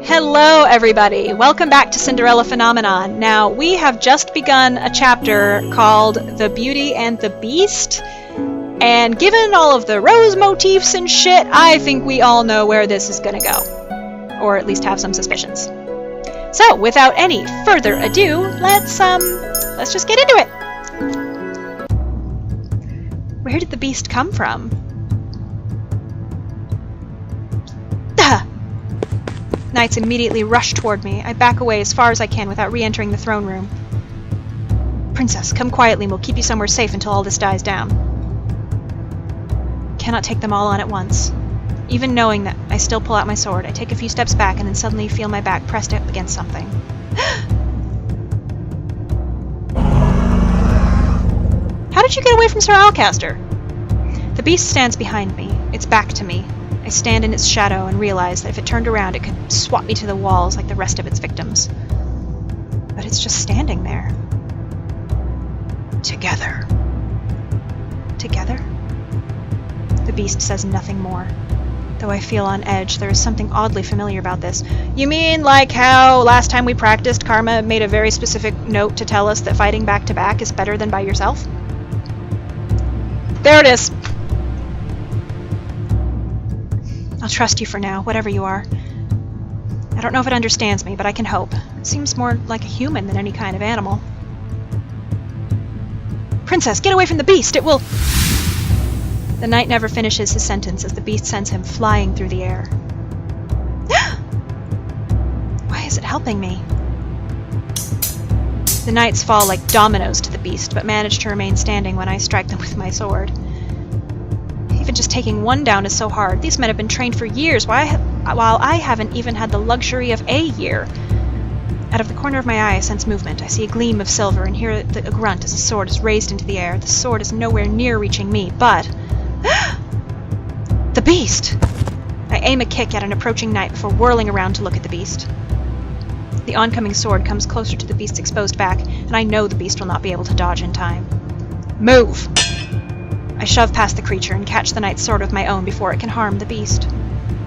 Hello everybody, welcome back to Cinderella Phenomenon. Now, we have just begun a chapter called The Beauty and the Beast, and given all of the rose motifs and shit, I think we all know where this is gonna go. Or at least have some suspicions. So, without any further ado, let's just get into it! Where did the beast come from? Knights immediately rush toward me. I back away as far as I can without re-entering the throne room. Princess, come quietly and we'll keep you somewhere safe until all this dies down. Cannot take them all on at once. Even knowing that, I still pull out my sword. I take a few steps back and then suddenly feel my back pressed up against something. How did you get away from Sir Alcaster? The beast stands behind me, its back to me. I stand in its shadow and realize that if it turned around it could swat me to the walls like the rest of its victims. But it's just standing there. Together. Together? The beast says nothing more. Though I feel on edge, there is something oddly familiar about this. You mean like how last time we practiced, Karma made a very specific note to tell us that fighting back to back is better than by yourself? There it is! I'll trust you for now, whatever you are. I don't know if it understands me, but I can hope. It seems more like a human than any kind of animal. Princess, get away from the beast! It will... The knight never finishes his sentence as the beast sends him flying through the air. Why is it helping me? The knights fall like dominoes to the beast, but manage to remain standing when I strike them with my sword. Even just taking one down is so hard. These men have been trained for years, while I haven't even had the luxury of a year. Out of the corner of my eye, I sense movement. I see a gleam of silver and hear a grunt as the sword is raised into the air. The sword is nowhere near reaching me, but... The beast! I aim a kick at an approaching knight before whirling around to look at the beast. The oncoming sword comes closer to the beast's exposed back, and I know the beast will not be able to dodge in time. Move! I shove past the creature and catch the knight's sword with my own before it can harm the beast.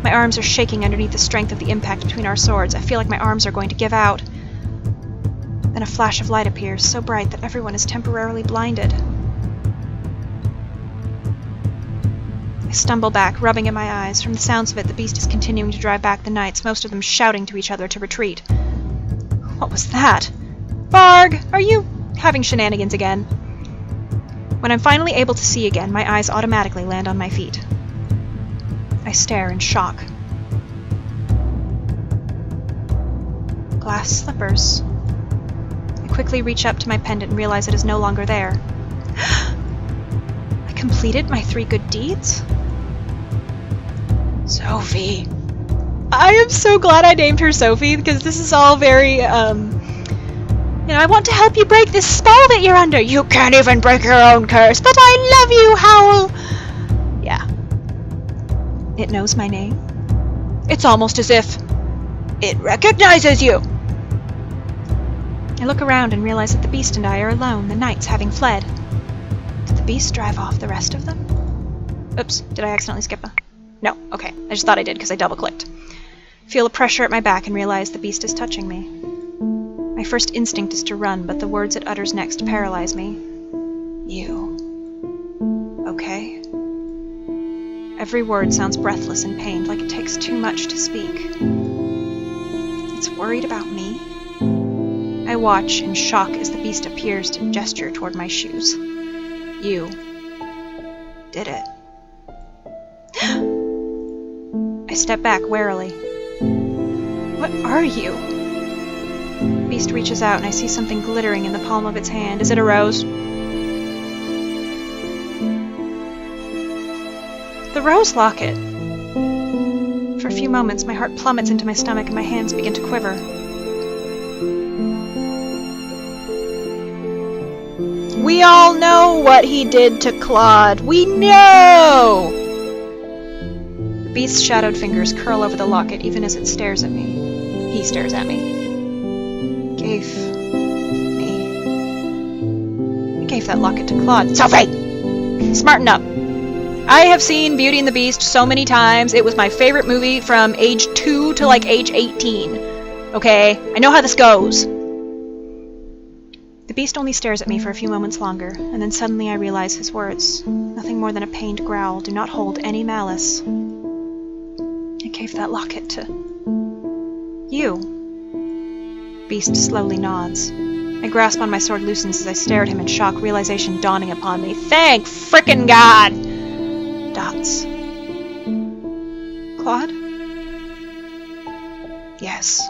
My arms are shaking underneath the strength of the impact between our swords. I feel like my arms are going to give out. Then a flash of light appears, so bright that everyone is temporarily blinded. I stumble back, rubbing at my eyes. From the sounds of it, the beast is continuing to drive back the knights, most of them shouting to each other to retreat. What was that? Varg, are you having shenanigans again? When I'm finally able to see again, my eyes automatically land on my feet. I stare in shock. Glass slippers. I quickly reach up to my pendant and realize it is no longer there. I completed my 3 good deeds? Sophie. I am so glad I named her Sophie, because this is all very, I want to help you break this spell that you're under. You can't even break your own curse, but I love you, Howl! Yeah. It knows my name. It's almost as if it recognizes you! I look around and realize that the beast and I are alone, the knights having fled. Did the beast drive off the rest of them? Oops, did I accidentally skip a... No, okay. I just thought I did because I double-clicked. Feel a pressure at my back and realize the beast is touching me. My first instinct is to run, but the words it utters next paralyze me. You. Okay? Every word sounds breathless and pained, like it takes too much to speak. It's worried about me? I watch in shock as the beast appears to gesture toward my shoes. You. Did it. I step back warily. What are you? The beast reaches out and I see something glittering in the palm of its hand. Is it a rose? The rose locket! For a few moments, my heart plummets into my stomach and my hands begin to quiver. We all know what he did to Claude. We know! The beast's shadowed fingers curl over the locket even as it stares at me. He stares at me. I gave that locket to Claude. Sophie! Smarten up! I have seen Beauty and the Beast so many times. It was my favorite movie from age 2 to like age 18. Okay? I know how this goes. The beast only stares at me for a few moments longer, and then suddenly I realize his words, nothing more than a pained growl, do not hold any malice. I gave that locket to... you. Beast slowly nods. My grasp on my sword loosens as I stare at him in shock, realization dawning upon me. Thank frickin' God! Dots. Claude? Yes.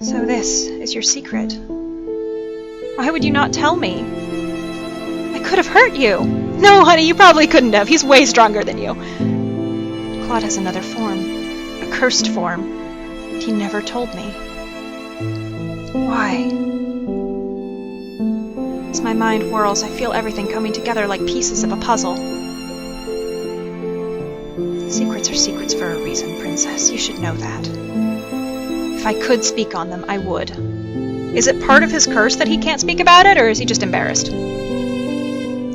So this is your secret. Why would you not tell me? I could have hurt you. No, honey, you probably couldn't have. He's way stronger than you. Claude has another form. A cursed form. And he never told me. Why? As my mind whirls, I feel everything coming together like pieces of a puzzle. Secrets are secrets for a reason, Princess. You should know that. If I could speak on them, I would. Is it part of his curse that he can't speak about it, or is he just embarrassed?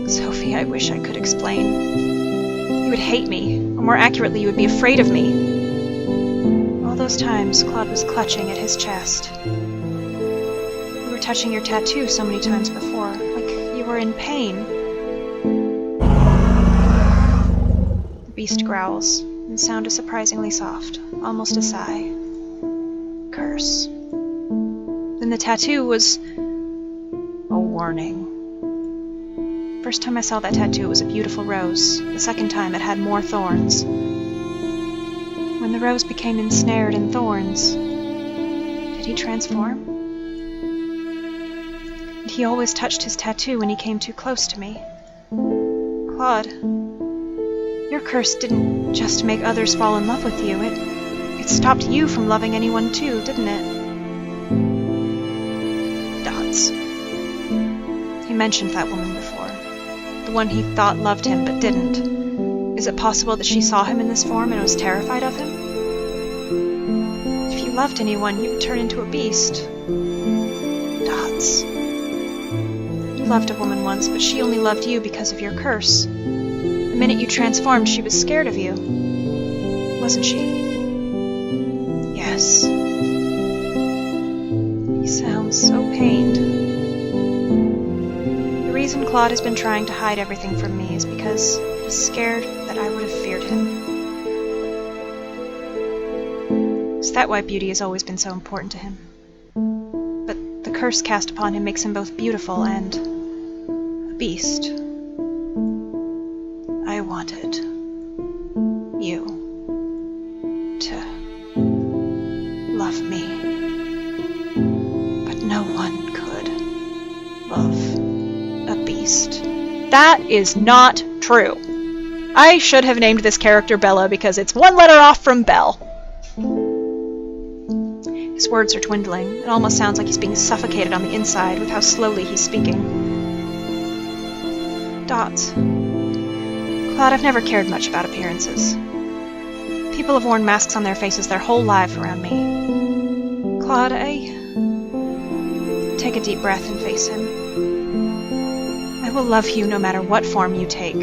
Sophie, I wish I could explain. You would hate me, or more accurately, you would be afraid of me. All those times, Claude was clutching at his chest. You were touching your tattoo so many times before, like you were in pain. The beast growls, and sound is surprisingly soft, almost a sigh. Curse. Then the tattoo was a warning. First time I saw that tattoo, it was a beautiful rose. The second time, it had more thorns. When the rose became ensnared in thorns, did he transform? And he always touched his tattoo when he came too close to me. Claude, your curse didn't just make others fall in love with you. It stopped you from loving anyone too, didn't it? He mentioned that woman before. The one he thought loved him but didn't. Is it possible that she saw him in this form and was terrified of him? If you loved anyone, you'd turn into a beast. Dots. You loved a woman once, but she only loved you because of your curse. The minute you transformed, she was scared of you. Wasn't she? Yes. He sounds so pained. The reason Claude has been trying to hide everything from me is because he's scared that I would have feared him. Is that why beauty has always been so important to him? But the curse cast upon him makes him both beautiful and a beast. I wanted you to love me, but no one could love a beast. That is not true. I should have named this character Bella because it's one letter off from Belle. His words are dwindling. It almost sounds like he's being suffocated on the inside with how slowly he's speaking. Dots. Claude, I've never cared much about appearances. People have worn masks on their faces their whole life around me. Claude, Take a deep breath and face him. I will love you no matter what form you take.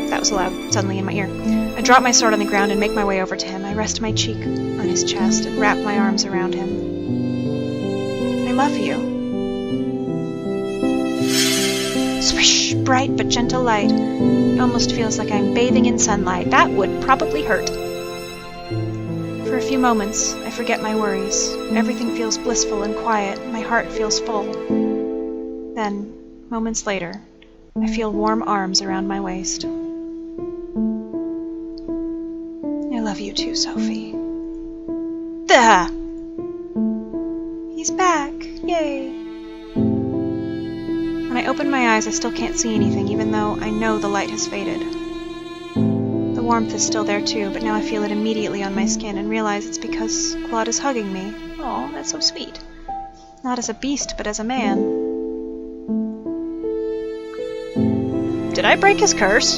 That was loud, suddenly in my ear. I drop my sword on the ground and make my way over to him. I rest my cheek on his chest and wrap my arms around him. I love you. Swish! Bright but gentle light. It almost feels like I'm bathing in sunlight. That would probably hurt. For a few moments, I forget my worries. Everything feels blissful and quiet. My heart feels full. Then, moments later, I feel warm arms around my waist. I love you too, Sophie. Duh! He's back! Yay! When I open my eyes, I still can't see anything, even though I know the light has faded. The warmth is still there too, but now I feel it immediately on my skin and realize it's because Claude is hugging me. Aw, that's so sweet. Not as a beast, but as a man. Did I break his curse?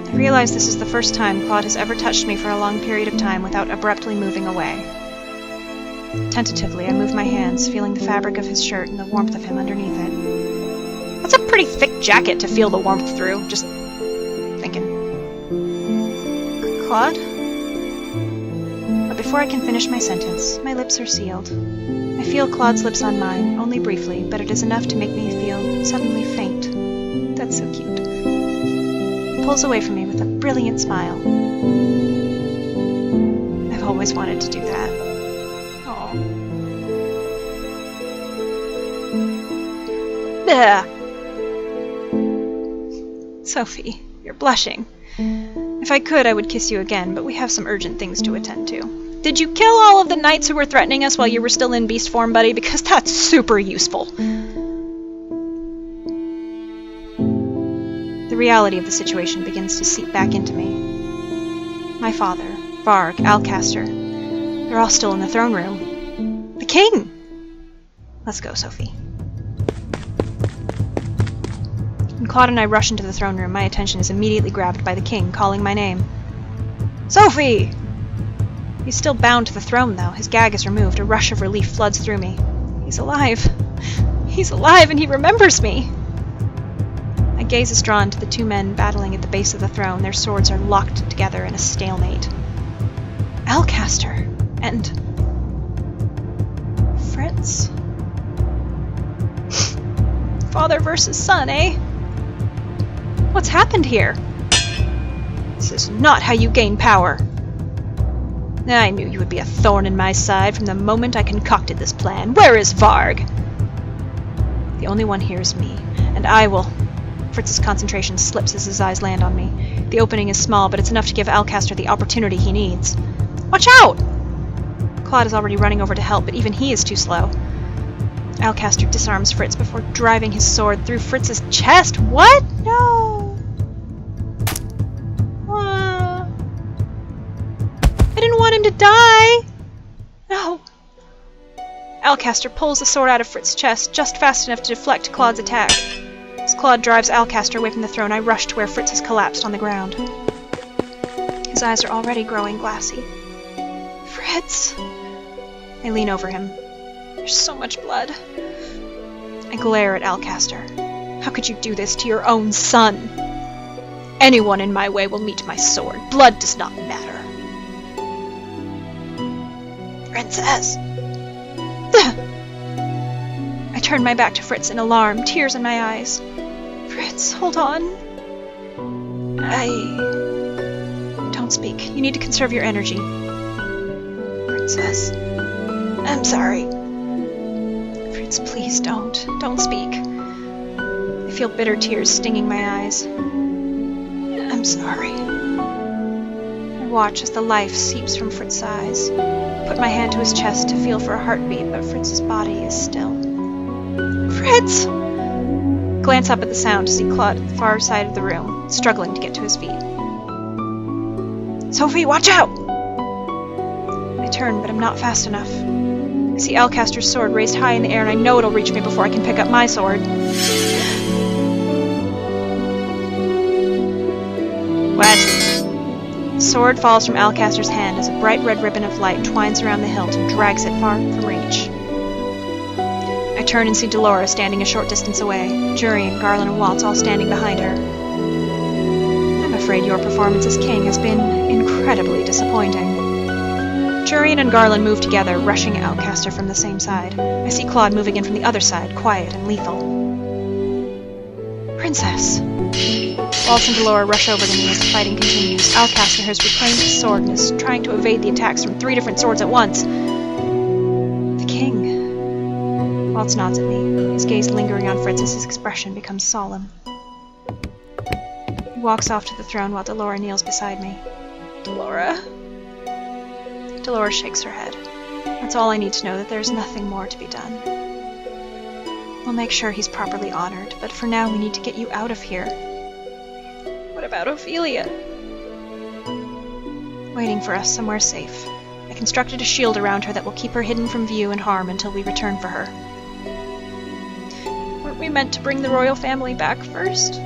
I realize this is the first time Claude has ever touched me for a long period of time without abruptly moving away. Tentatively, I move my hands, feeling the fabric of his shirt and the warmth of him underneath it. It's a pretty thick jacket to feel the warmth through. Just thinking. Claude? But before I can finish my sentence, my lips are sealed. I feel Claude's lips on mine, only briefly, but it is enough to make me feel suddenly faint. That's so cute. He pulls away from me with a brilliant smile. I've always wanted to do that. Aww. Ugh. Sophie, you're blushing. If I could, I would kiss you again, but we have some urgent things to attend to. Did you kill all of the knights who were threatening us while you were still in beast form, buddy? Because that's super useful. The reality of the situation begins to seep back into me. My father, Varg, Alcaster, they're all still in the throne room. The king! Let's go, Sophie. When Claude and I rush into the throne room, my attention is immediately grabbed by the king, calling my name. Sophie! He's still bound to the throne, though. His gag is removed. A rush of relief floods through me. He's alive. He's alive, and he remembers me! My gaze is drawn to the two men battling at the base of the throne. Their swords are locked together in a stalemate. Alcaster and Fritz? Father versus son, eh? What's happened here? This is not how you gain power. I knew you would be a thorn in my side from the moment I concocted this plan. Where is Varg? The only one here is me, and I will... Fritz's concentration slips as his eyes land on me. The opening is small, but it's enough to give Alcaster the opportunity he needs. Watch out! Claude is already running over to help, but even he is too slow. Alcaster disarms Fritz before driving his sword through Fritz's chest. What? No! I didn't want him to die! No. Alcaster pulls the sword out of Fritz's chest, just fast enough to deflect Claude's attack. As Claude drives Alcaster away from the throne, I rush to where Fritz has collapsed on the ground. His eyes are already growing glassy. Fritz! I lean over him. There's so much blood. I glare at Alcaster. How could you do this to your own son? Anyone in my way will meet my sword. Blood does not matter. Princess! I turn my back to Fritz in alarm, tears in my eyes. Fritz, hold on. Don't speak. You need to conserve your energy. Princess. I'm sorry. Fritz, please don't. Don't speak. I feel bitter tears stinging my eyes. I'm sorry. I watch as the life seeps from Fritz's eyes. I put my hand to his chest to feel for a heartbeat, but Fritz's body is still. Fritz! Glance up at the sound to see Claude at the far side of the room, struggling to get to his feet. Sophie, watch out! I turn, but I'm not fast enough. I see Alcaster's sword raised high in the air, and I know it'll reach me before I can pick up my sword. What? The sword falls from Alcaster's hand as a bright red ribbon of light twines around the hilt and drags it far from reach. I turn and see Dolores standing a short distance away, Jurian, Garland, and Waltz all standing behind her. I'm afraid your performance as king has been incredibly disappointing. Jurian and Garland move together, rushing Alcaster from the same side. I see Claude moving in from the other side, quiet and lethal. Princess! Waltz and Dolores rush over to me as the fighting continues. Alcaster has reclaimed his sword and is trying to evade the attacks from 3 different swords at once. The king. Waltz nods at me, his gaze lingering on Fritz as his expression becomes solemn. He walks off to the throne while Dolores kneels beside me. Dolores? Dolores shakes her head. That's all I need to know, that there's nothing more to be done. We'll make sure he's properly honored, but for now we need to get you out of here. What about Ophelia? Waiting for us somewhere safe. I constructed a shield around her that will keep her hidden from view and harm until we return for her. Weren't we meant to bring the royal family back first?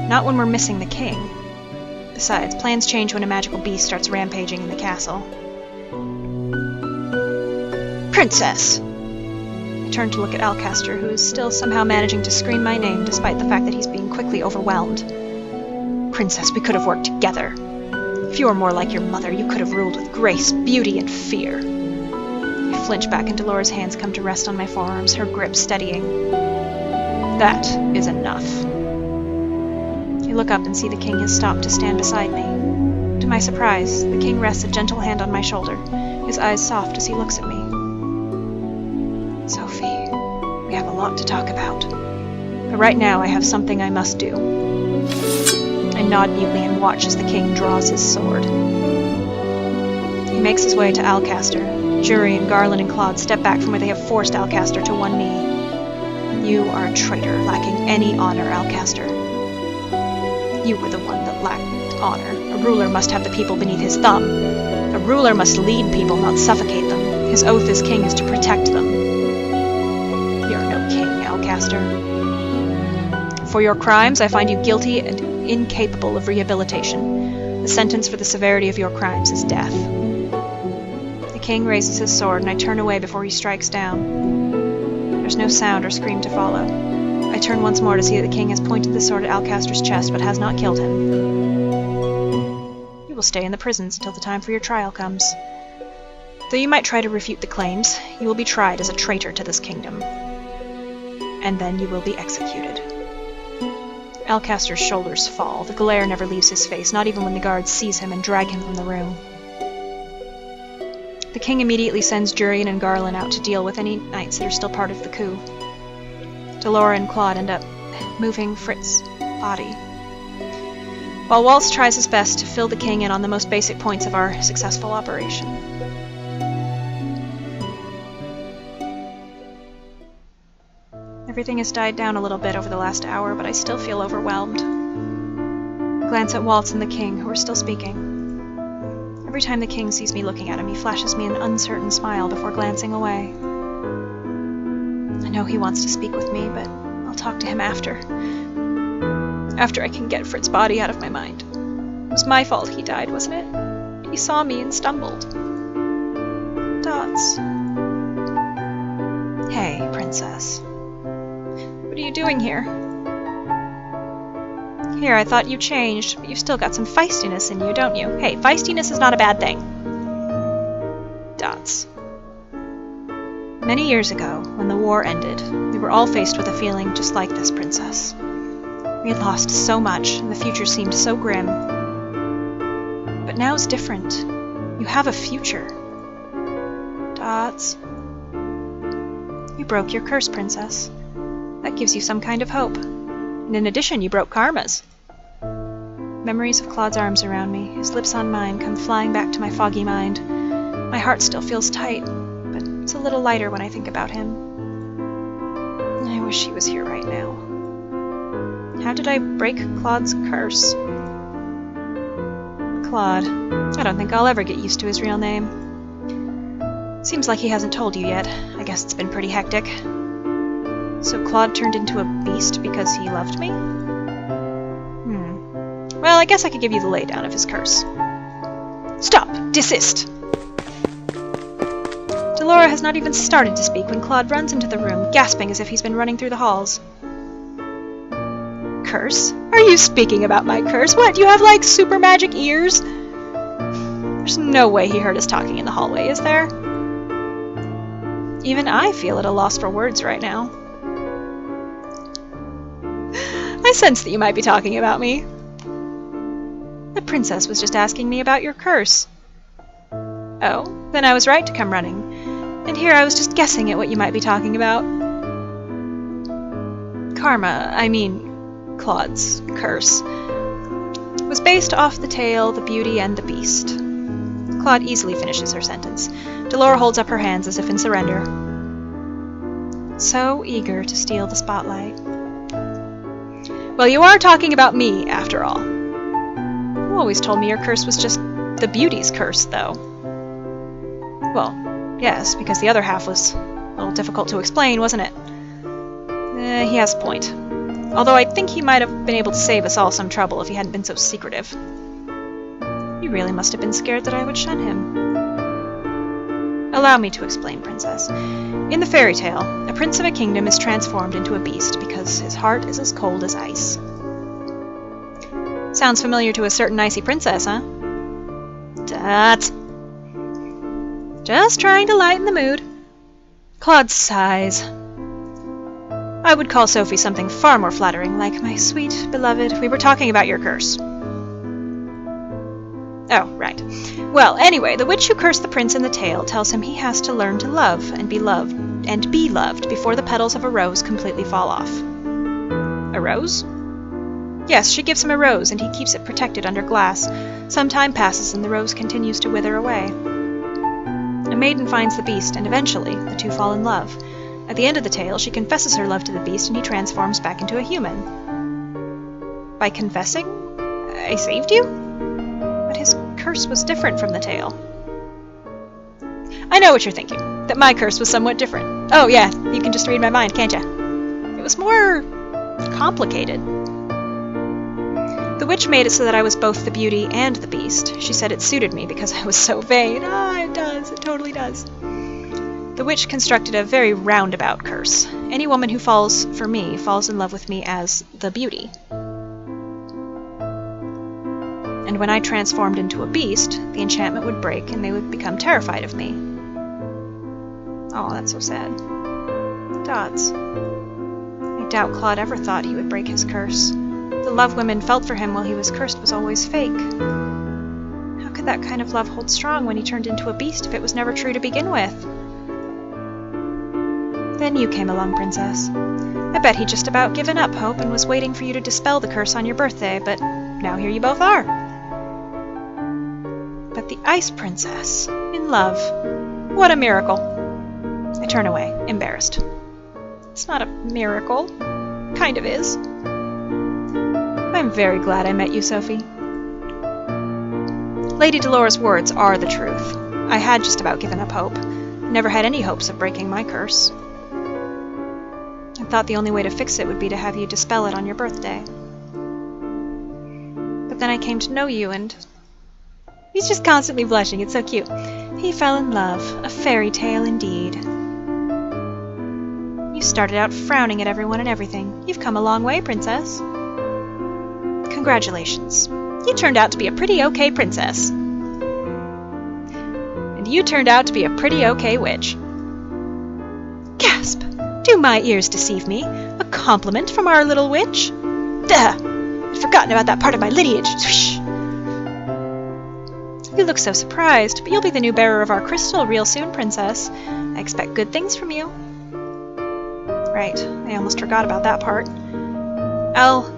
Not when we're missing the king. Besides, plans change when a magical beast starts rampaging in the castle. Princess! I turn to look at Alcaster, who is still somehow managing to scream my name despite the fact that he's being quickly overwhelmed. Princess, we could have worked together. If you were more like your mother, you could have ruled with grace, beauty, and fear. I flinch back and Dolores' hands come to rest on my forearms, her grip steadying. That is enough. I look up and see the king has stopped to stand beside me. To my surprise, the king rests a gentle hand on my shoulder, his eyes soft as he looks at me. Sophie, we have a lot to talk about. But right now I have something I must do. I nod mutely and watch as the king draws his sword. He makes his way to Alcaster. Jury and Garland and Claude step back from where they have forced Alcaster to one knee. You are a traitor, lacking any honor, Alcaster. You were the one that lacked honor. A ruler must have the people beneath his thumb. A ruler must lead people, not suffocate them. His oath as king is to protect them. You're no king, Alcaster. For your crimes, I find you guilty and incapable of rehabilitation. The sentence for the severity of your crimes is death. The king raises his sword, and I turn away before he strikes down. There's no sound or scream to follow. I turn once more to see that the king has pointed the sword at Alcaster's chest, but has not killed him. You will stay in the prisons until the time for your trial comes. Though you might try to refute the claims, you will be tried as a traitor to this kingdom. And then you will be executed. Alcaster's shoulders fall. The glare never leaves his face, not even when the guards seize him and drag him from the room. The king immediately sends Jurian and Garland out to deal with any knights that are still part of the coup. Delora and Claude end up moving Fritz's body, while Waltz tries his best to fill the king in on the most basic points of our successful operation. Everything has died down a little bit over the last hour, but I still feel overwhelmed. I glance at Waltz and the king, who are still speaking. Every time the king sees me looking at him, he flashes me an uncertain smile before glancing away. I know he wants to speak with me, but I'll talk to him after. After I can get Fritz's body out of my mind. It was my fault he died, wasn't it? He saw me and stumbled. Dots. Hey, princess. What are you doing here? Here, I thought you changed, but you've still got some feistiness in you, don't you? Hey, feistiness is not a bad thing. Dots. Many years ago, when the war ended, we were all faced with a feeling just like this, princess. We had lost so much, and the future seemed so grim. But now it's different. You have a future. Dots. You broke your curse, princess. That gives you some kind of hope. And in addition, you broke Karma's. Memories of Claude's arms around me, his lips on mine, come flying back to my foggy mind. My heart still feels tight, but it's a little lighter when I think about him. I wish he was here right now. How did I break Claude's curse? Claude. I don't think I'll ever get used to his real name. Seems like he hasn't told you yet. I guess it's been pretty hectic. So Claude turned into a beast because he loved me? Well, I guess I could give you the laydown of his curse. Stop! Desist! Delora has not even started to speak when Claude runs into the room, gasping as if he's been running through the halls. Curse? Are you speaking about my curse? What, you have, like, super magic ears? There's no way he heard us talking in the hallway, is there? Even I feel at a loss for words right now. I sense that you might be talking about me. The princess was just asking me about your curse. Oh, then I was right to come running. And here I was just guessing at what you might be talking about. Claude's curse, was based off the tale The Beauty and the Beast. Claude easily finishes her sentence. Delora holds up her hands as if in surrender. So eager to steal the spotlight. Well, you are talking about me, after all. You always told me your curse was just the beauty's curse, though. Well, yes, because the other half was a little difficult to explain, wasn't it? He has a point. Although I think he might have been able to save us all some trouble if he hadn't been so secretive. You really must have been scared that I would shun him. Allow me to explain, Princess. In the fairy tale, a prince of a kingdom is transformed into a beast because his heart is as cold as ice. Sounds familiar to a certain icy princess, huh? Tut. Just trying to lighten the mood. Claude sighs. I would call Sophie something far more flattering, like my sweet beloved. We were talking about your curse. Oh, right. Well, anyway, the witch who cursed the prince in the tale tells him he has to learn to love and be loved before the petals of a rose completely fall off. A rose? Yes, she gives him a rose, and he keeps it protected under glass. Some time passes, and the rose continues to wither away. A maiden finds the beast, and eventually the two fall in love. At the end of the tale, she confesses her love to the beast, and he transforms back into a human. By confessing, I saved you? But his curse was different from the tale. I know what you're thinking, that my curse was somewhat different. Oh yeah, you can just read my mind, can't you? It was more complicated. The witch made it so that I was both the beauty and the beast. She said it suited me because I was so vain. Ah, it does, it totally does. The witch constructed a very roundabout curse. Any woman who falls for me falls in love with me as the beauty. And when I transformed into a beast, the enchantment would break and they would become terrified of me. Oh, that's so sad. Dots. I doubt Claude ever thought he would break his curse. The love women felt for him while he was cursed was always fake. How could that kind of love hold strong when he turned into a beast if it was never true to begin with? Then you came along, Princess. I bet he'd just about given up hope and was waiting for you to dispel the curse on your birthday, but now here you both are. But the Ice Princess, in love. What a miracle. I turn away, embarrassed. It's not a miracle. Kind of is. I'm very glad I met you, Sophie. Lady Dolores' words are the truth. I had just about given up hope. Never had any hopes of breaking my curse. I thought the only way to fix it would be to have you dispel it on your birthday. But then I came to know you and... He's just constantly blushing, it's so cute. He fell in love, a fairy tale indeed. You started out frowning at everyone and everything. You've come a long way, Princess. Congratulations. You turned out to be a pretty okay princess. And you turned out to be a pretty okay witch. Gasp! Do my ears deceive me? A compliment from our little witch? Duh! I'd forgotten about that part of my lineage. Swish! You look so surprised, but you'll be the new bearer of our crystal real soon, Princess. I expect good things from you. Right, I almost forgot about that part. I'll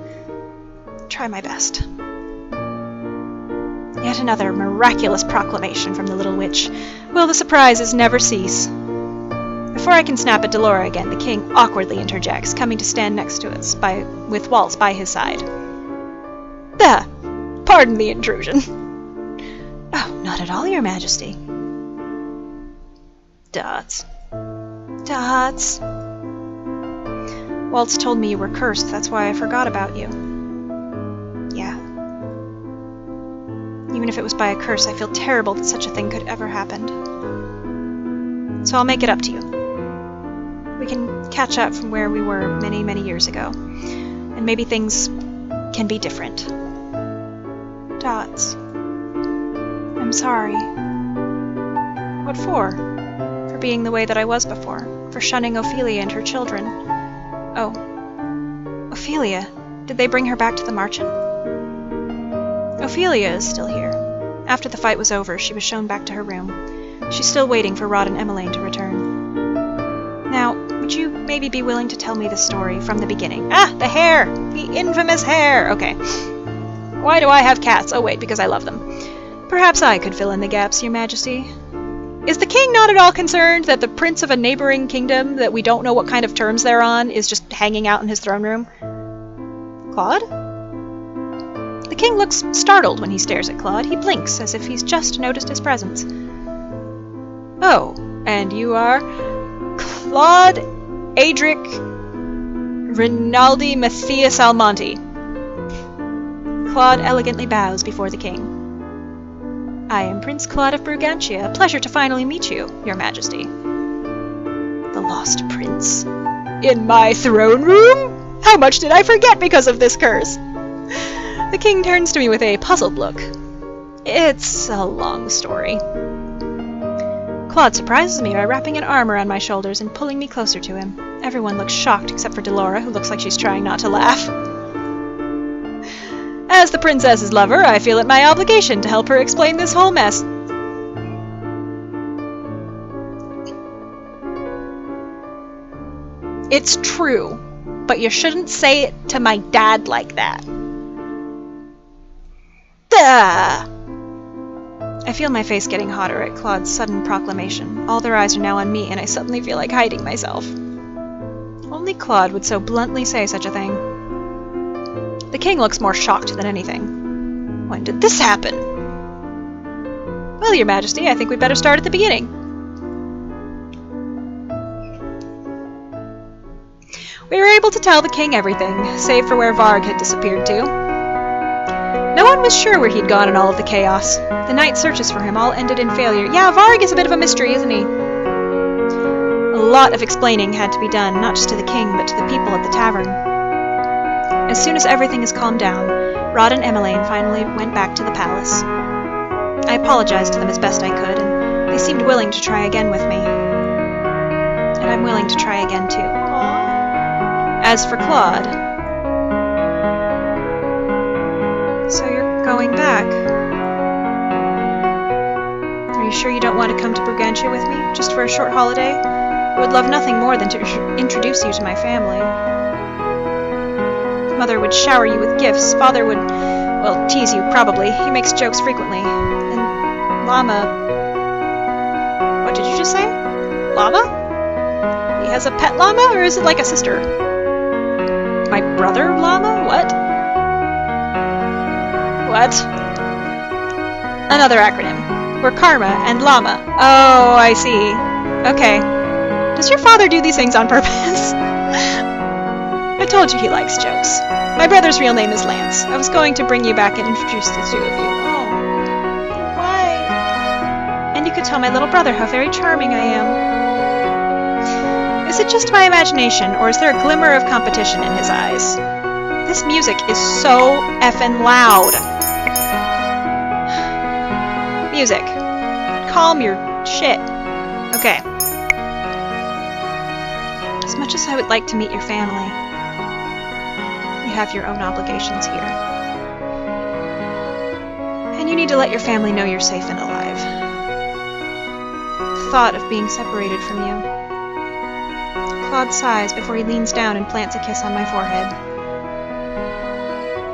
try my best. Yet another miraculous proclamation from the little witch. Will the surprises never cease? Before I can snap at Delora again, the king awkwardly interjects, coming to stand next to us, with Waltz by his side. Pardon the intrusion. Oh, not at all, Your Majesty. Dots. Dots. Waltz told me you were cursed, that's why I forgot about you. Yeah. Even if it was by a curse, I feel terrible that such a thing could ever happen. So I'll make it up to you. We can catch up from where we were many, many years ago. And maybe things can be different. Dots. I'm sorry. What for? For being the way that I was before. For shunning Ophelia and her children. Oh. Ophelia. Did they bring her back to the Marchen? Ophelia is still here. After the fight was over, she was shown back to her room. She's still waiting for Rod and Emmeline to return. Now, would you maybe be willing to tell me the story from the beginning? Ah, the hair! The infamous hair! Okay. Why do I have cats? Oh wait, because I love them. Perhaps I could fill in the gaps, Your Majesty. Is the king not at all concerned that the prince of a neighboring kingdom, that we don't know what kind of terms they're on, is just hanging out in his throne room? Claude? The king looks startled when he stares at Claude. He blinks, as if he's just noticed his presence. Oh, and you are... Claude Adric Rinaldi Matthias Almonte. Claude elegantly bows before the king. I am Prince Claude of Brugantia. Pleasure to finally meet you, Your Majesty. The Lost Prince? In my throne room? How much did I forget because of this curse? The king turns to me with a puzzled look. It's a long story. Claude surprises me by wrapping an arm around my shoulders and pulling me closer to him. Everyone looks shocked except for Delora, who looks like she's trying not to laugh. As the princess's lover, I feel it my obligation to help her explain this whole mess. It's true, but you shouldn't say it to my dad like that. Duh! I feel my face getting hotter at Claude's sudden proclamation. All their eyes are now on me, and I suddenly feel like hiding myself. Only Claude would so bluntly say such a thing. The king looks more shocked than anything. When did this happen? Well, Your Majesty, I think we'd better start at the beginning. We were able to tell the king everything, save for where Varg had disappeared to. No one was sure where he'd gone in all of the chaos. The night's searches for him all ended in failure. Yeah, Varg is a bit of a mystery, isn't he? A lot of explaining had to be done, not just to the king, but to the people at the tavern. As soon as everything has calmed down, Rod and Emmeline finally went back to the palace. I apologized to them as best I could, and they seemed willing to try again with me. And I'm willing to try again too. Aww. As for Claude... So you're going back? Are you sure you don't want to come to Brugantia with me, just for a short holiday? I would love nothing more than to introduce you to my family. Mother would shower you with gifts. Father would, well, tease you, probably. He makes jokes frequently. And Llama... What did you just say? Llama? He has a pet llama, or is it like a sister? My brother Llama? What? What? Another acronym. We're Karma and Llama. Oh, I see. Okay. Does your father do these things on purpose? I told you he likes jokes. My brother's real name is Lance. I was going to bring you back and introduce the two of you. Oh. Why? And you could tell my little brother how very charming I am. Is it just my imagination, or is there a glimmer of competition in his eyes? This music is so effing loud. Music. Calm your shit. Okay. As much as I would like to meet your family, you have your own obligations here. And you need to let your family know you're safe and alive. The thought of being separated from you. Claude sighs before he leans down and plants a kiss on my forehead.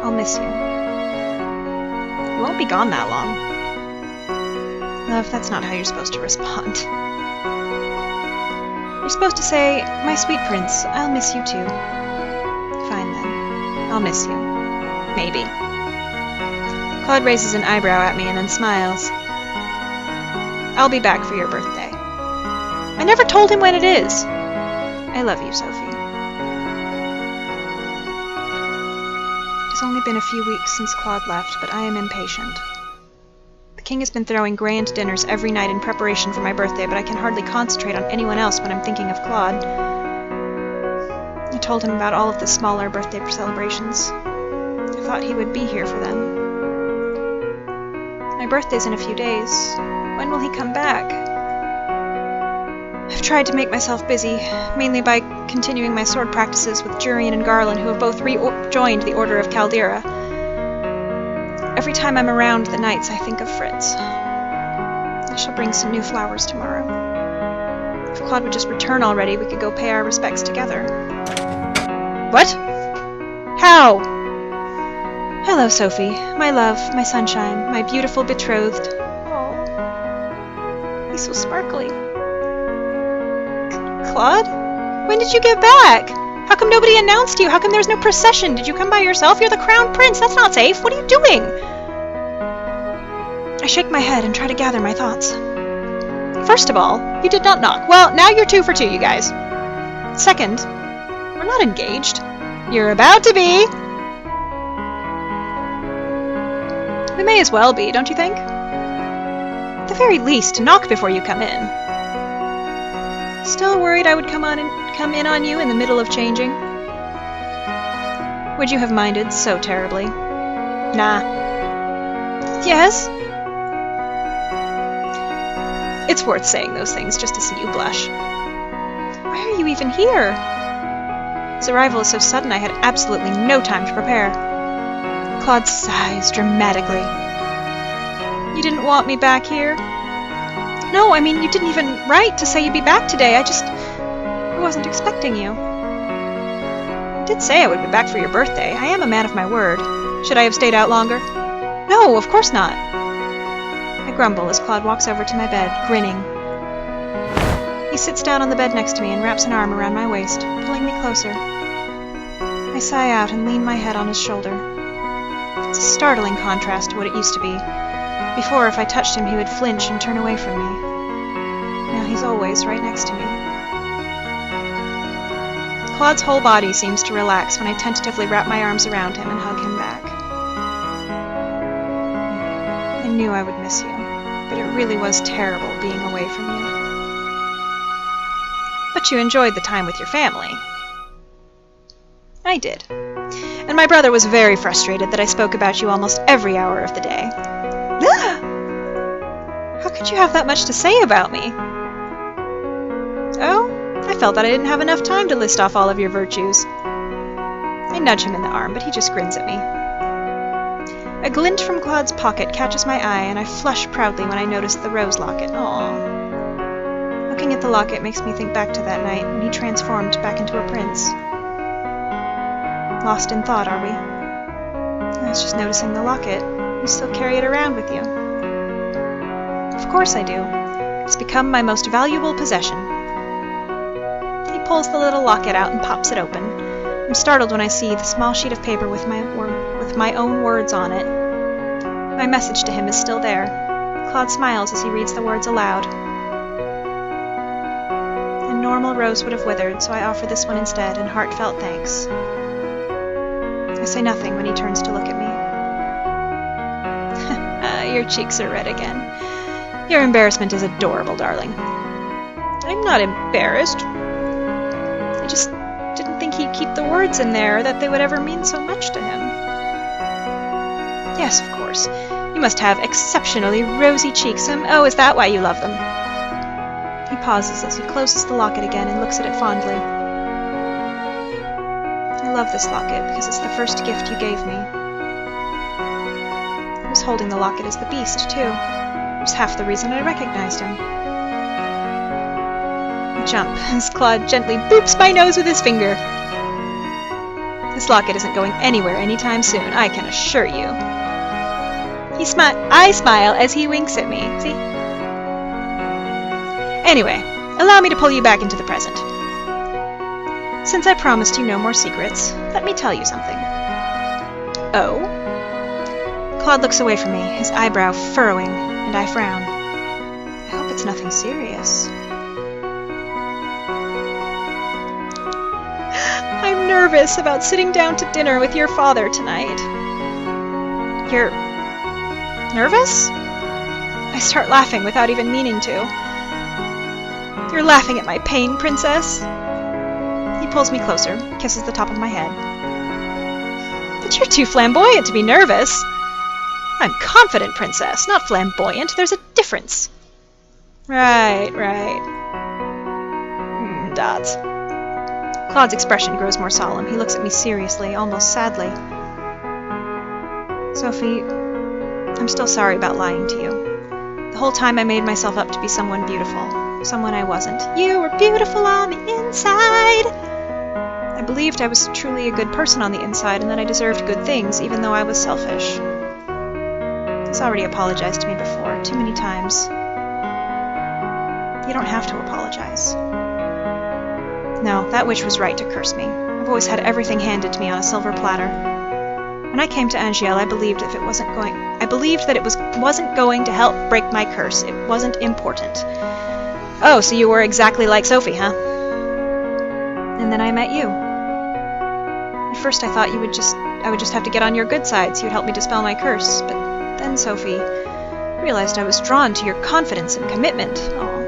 I'll miss you. You won't be gone that long. Love, that's not how you're supposed to respond. You're supposed to say, my sweet prince, I'll miss you too. Fine then. I'll miss you. Maybe. Claude raises an eyebrow at me and then smiles. I'll be back for your birthday. I never told him when it is. I love you, Sophie. It's only been a few weeks since Claude left, but I am impatient. The king has been throwing grand dinners every night in preparation for my birthday, but I can hardly concentrate on anyone else when I'm thinking of Claude. I told him about all of the smaller birthday celebrations. I thought he would be here for them. My birthday's in a few days. When will he come back? I've tried to make myself busy, mainly by continuing my sword practices with Jurian and Garland, who have both rejoined the Order of Caldera. Every time I'm around the nights, I think of Fritz. I shall bring some new flowers tomorrow. If Claude would just return already, we could go pay our respects together. What? How? Hello, Sophie. My love, my sunshine, my beautiful betrothed. Oh, he's so sparkly. Claude? When did you get back? How come nobody announced you? How come there's no procession? Did you come by yourself? You're the crown prince. That's not safe. What are you doing? I shake my head and try to gather my thoughts. First of all, you did not knock. Well, now you're 2 for 2, you guys. Second, we're not engaged. You're about to be. We may as well be, don't you think? the very least, knock before you come in. Still worried I would come in on you in the middle of changing? Would you have minded so terribly? Nah. Yes? It's worth saying those things just to see you blush. Why are you even here? His arrival is so sudden I had absolutely no time to prepare. Claude sighs dramatically. You didn't want me back here? No, I mean, you didn't even write to say you'd be back today. I wasn't expecting you. I did say I would be back for your birthday. I am a man of my word. Should I have stayed out longer? No, of course not. I grumble as Claude walks over to my bed, grinning. He sits down on the bed next to me and wraps an arm around my waist, pulling me closer. I sigh out and lean my head on his shoulder. It's a startling contrast to what it used to be. Before, if I touched him, he would flinch and turn away from me. Now he's always right next to me. Claude's whole body seems to relax when I tentatively wrap my arms around him and hug him back. I knew I would miss you, but it really was terrible being away from you. But you enjoyed the time with your family. I did. And my brother was very frustrated that I spoke about you almost every hour of the day. How could you have that much to say about me? Oh, I felt that I didn't have enough time to list off all of your virtues. I nudge him in the arm, but he just grins at me. A glint from Claude's pocket catches my eye, and I flush proudly when I notice the rose locket. Aww. Looking at the locket makes me think back to that night when he transformed back into a prince. Lost in thought, are we? I was just noticing the locket. You still carry it around with you. Of course I do. It's become my most valuable possession. He pulls the little locket out and pops it open. I'm startled when I see the small sheet of paper with my own words on it. My message to him is still there. Claude smiles as he reads the words aloud. A normal rose would have withered, so I offer this one instead in heartfelt thanks. I say nothing when he turns to look at me. Your cheeks are red again. Your embarrassment is adorable, darling. I'm not embarrassed. I just didn't think he'd keep the words in there, or that they would ever mean so much to him. Yes, of course. You must have exceptionally rosy cheeks. Oh, is that why you love them? He pauses as he closes the locket again and looks at it fondly. I love this locket because it's the first gift you gave me. He was holding the locket as the beast, too. It was half the reason I recognized him. I jump as Claude gently boops my nose with his finger. This locket isn't going anywhere anytime soon, I can assure you. I smile as he winks at me. See? Anyway, allow me to pull you back into the present. Since I promised you no more secrets, let me tell you something. Oh? Claude looks away from me, his eyebrow furrowing, and I frown. I hope it's nothing serious. I'm nervous about sitting down to dinner with your father tonight. You're nervous? I start laughing without even meaning to. You're laughing at my pain, princess? He pulls me closer, kisses the top of my head. But you're too flamboyant to be nervous. I'm confident, princess, not flamboyant. There's a difference. Right. Dots. Claude's expression grows more solemn. He looks at me seriously, almost sadly. Sophie, I'm still sorry about lying to you. The whole time I made myself up to be someone beautiful. Someone I wasn't. You were beautiful on the inside! I believed I was truly a good person on the inside and that I deserved good things, even though I was selfish. He's already apologized to me before, too many times. You don't have to apologize. No, that witch was right to curse me. I've always had everything handed to me on a silver platter. When I came to Angèle, I believed that it wasn't going to help break my curse. It wasn't important. Oh, so you were exactly like Sophie, huh? And then I met you. At first I thought I would just have to get on your good side so you'd help me dispel my curse, but then, Sophie, realized I was drawn to your confidence and commitment. Oh.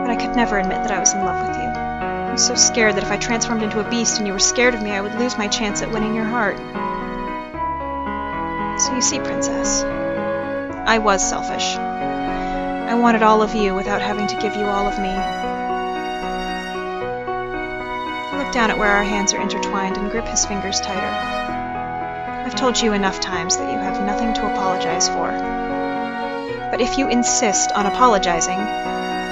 But I could never admit that I was in love with you. I was so scared that if I transformed into a beast and you were scared of me, I would lose my chance at winning your heart. So you see, Princess, I was selfish. I wanted all of you without having to give you all of me. I look down at where our hands are intertwined and grip his fingers tighter. I've told you enough times that you have nothing to apologize for. But if you insist on apologizing,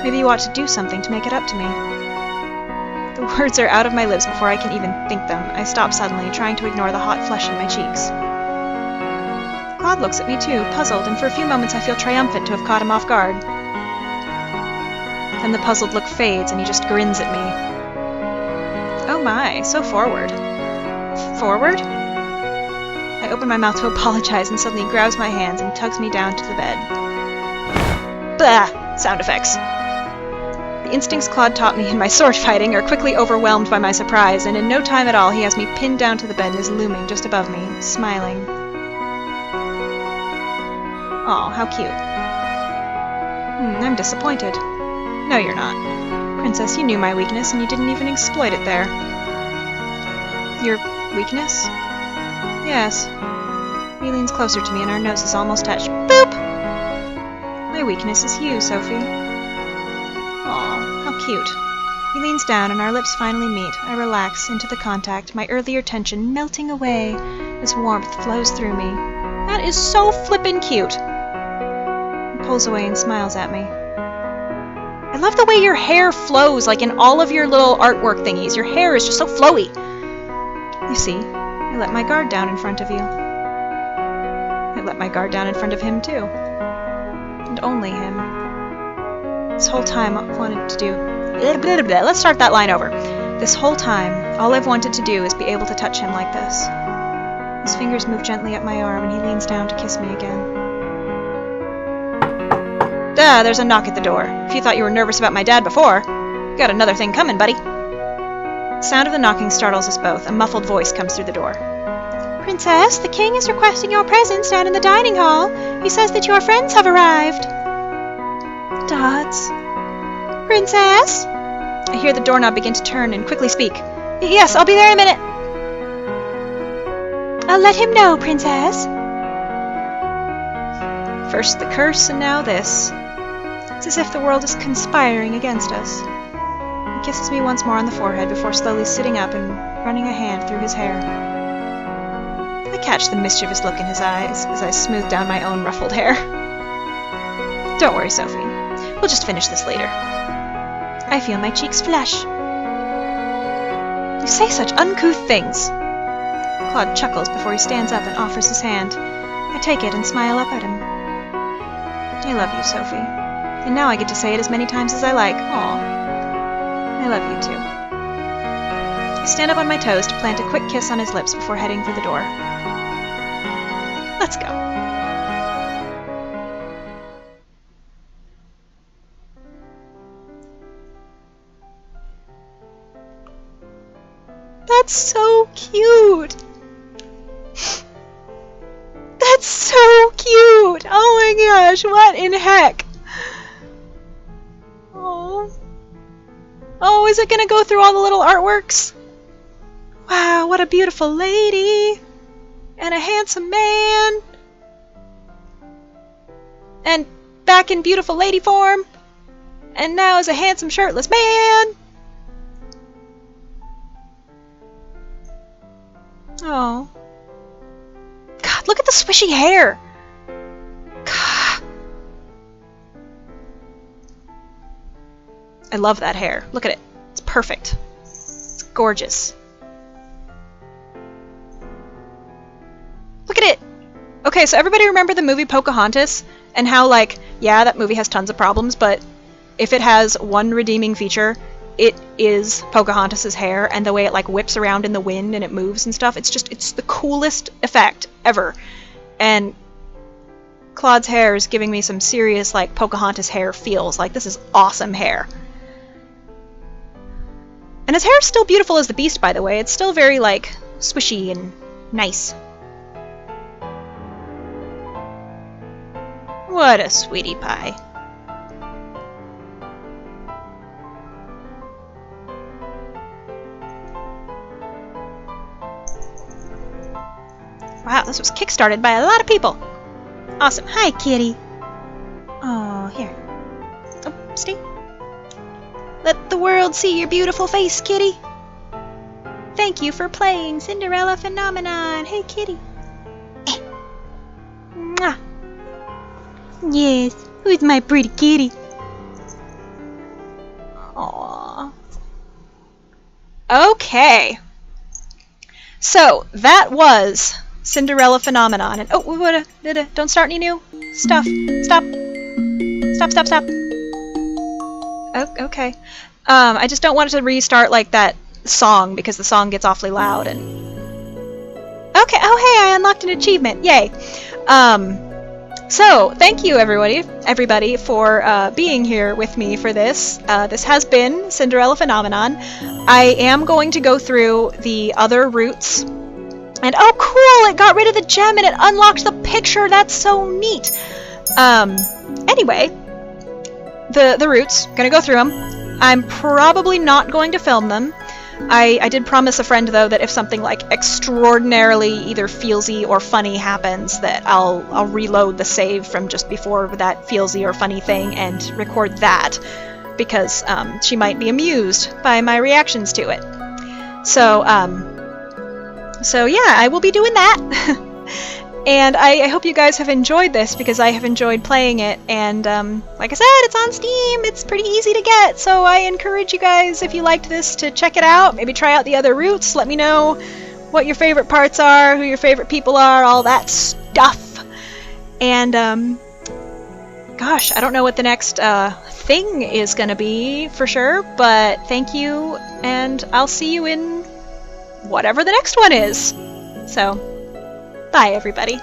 maybe you ought to do something to make it up to me. The words are out of my lips before I can even think them. I stop suddenly, trying to ignore the hot flush in my cheeks. Claude looks at me too, puzzled, and for a few moments I feel triumphant to have caught him off guard. Then the puzzled look fades and he just grins at me. Oh my, so forward. Forward? I open my mouth to apologize and suddenly he grabs my hands and tugs me down to the bed. Blah! Sound effects. The instincts Claude taught me in my sword fighting are quickly overwhelmed by my surprise, and in no time at all he has me pinned down to the bed and is looming just above me, smiling. Aw, how cute. I'm disappointed. No, you're not. Princess, you knew my weakness, and you didn't even exploit it there. Your weakness? Yes. He leans closer to me, and our noses almost touch. Boop! My weakness is you, Sophie. Aw, how cute. He leans down, and our lips finally meet. I relax into the contact, my earlier tension melting away as warmth flows through me. That is so flippin' cute! He pulls away and smiles at me. I love the way your hair flows, like in all of your little artwork thingies. Your hair is just so flowy. You see, I let my guard down in front of you. I let my guard down in front of him, too. And only him. This whole time I've wanted to do... Let's start that line over. This whole time, all I've wanted to do is be able to touch him like this. His fingers move gently up my arm, and he leans down to kiss me again. There's a knock at the door. If you thought you were nervous about my dad before, you got another thing coming, buddy. The sound of the knocking startles us both. A muffled voice comes through the door. Princess, the king is requesting your presence down in the dining hall. He says that your friends have arrived. Dots. Princess? I hear the doorknob begin to turn and quickly speak. Yes, I'll be there in a minute. I'll let him know, Princess. First the curse, and now this. It's as if the world is conspiring against us. He kisses me once more on the forehead before slowly sitting up and running a hand through his hair. I catch the mischievous look in his eyes as I smooth down my own ruffled hair. Don't worry, Sophie. We'll just finish this later. I feel my cheeks flush. You say such uncouth things. Claude chuckles before he stands up and offers his hand. I take it and smile up at him. I love you, Sophie. And now I get to say it as many times as I like. Aw. I love you, too. I stand up on my toes to plant a quick kiss on his lips before heading for the door. Let's go. That's so cute! That's so cute! Oh my gosh, what in heck? Oh. Oh, is it gonna go through all the little artworks? Wow, what a beautiful lady! And a handsome man! And back in beautiful lady form! And now is a handsome shirtless man! Oh. God, look at the swishy hair! God. I love that hair. Look at it. It's perfect. It's gorgeous. Look at it! Okay, so everybody remember the movie Pocahontas? And how, like, yeah, that movie has tons of problems, but if it has one redeeming feature, it is Pocahontas' hair and the way it, like, whips around in the wind and it moves and stuff. It's just, it's the coolest effect ever. And Claude's hair is giving me some serious, like, Pocahontas hair feels. Like, this is awesome hair. And his hair is still beautiful as the Beast, by the way. It's still very, like, swishy and nice. What a sweetie pie. Wow, this was kickstarted by a lot of people. Awesome. Hi, kitty. Oh, here. Oh, stay. Let the world see your beautiful face, kitty. Thank you for playing Cinderella Phenomenon. Hey, kitty. Mwah. Yes, who's my pretty kitty? Aww. Okay. So, that was Cinderella Phenomenon. And oh, don't start any new stuff. Stop. Stop, stop, stop. Oh, okay. I just don't want it to restart like that song because the song gets awfully loud and... Okay, oh hey, I unlocked an achievement. Yay. So, thank you everybody for being here with me for this. This has been Cinderella Phenomenon. I am going to go through the other routes. And oh cool, it got rid of the gem and it unlocked the picture. That's so neat. Anyway, the routes, gonna go through them. I'm probably not going to film them. I did promise a friend, though, that if something, like, extraordinarily either feelsy or funny happens, that I'll reload the save from just before that feelsy or funny thing and record that, because she might be amused by my reactions to it. So yeah, I will be doing that. And I hope you guys have enjoyed this, because I have enjoyed playing it, and like I said, it's on Steam, it's pretty easy to get, so I encourage you guys, if you liked this, to check it out, maybe try out the other routes, let me know what your favorite parts are, who your favorite people are, all that stuff. And, gosh, I don't know what the next thing is gonna be, for sure, but thank you, and I'll see you in whatever the next one is. So... bye, everybody.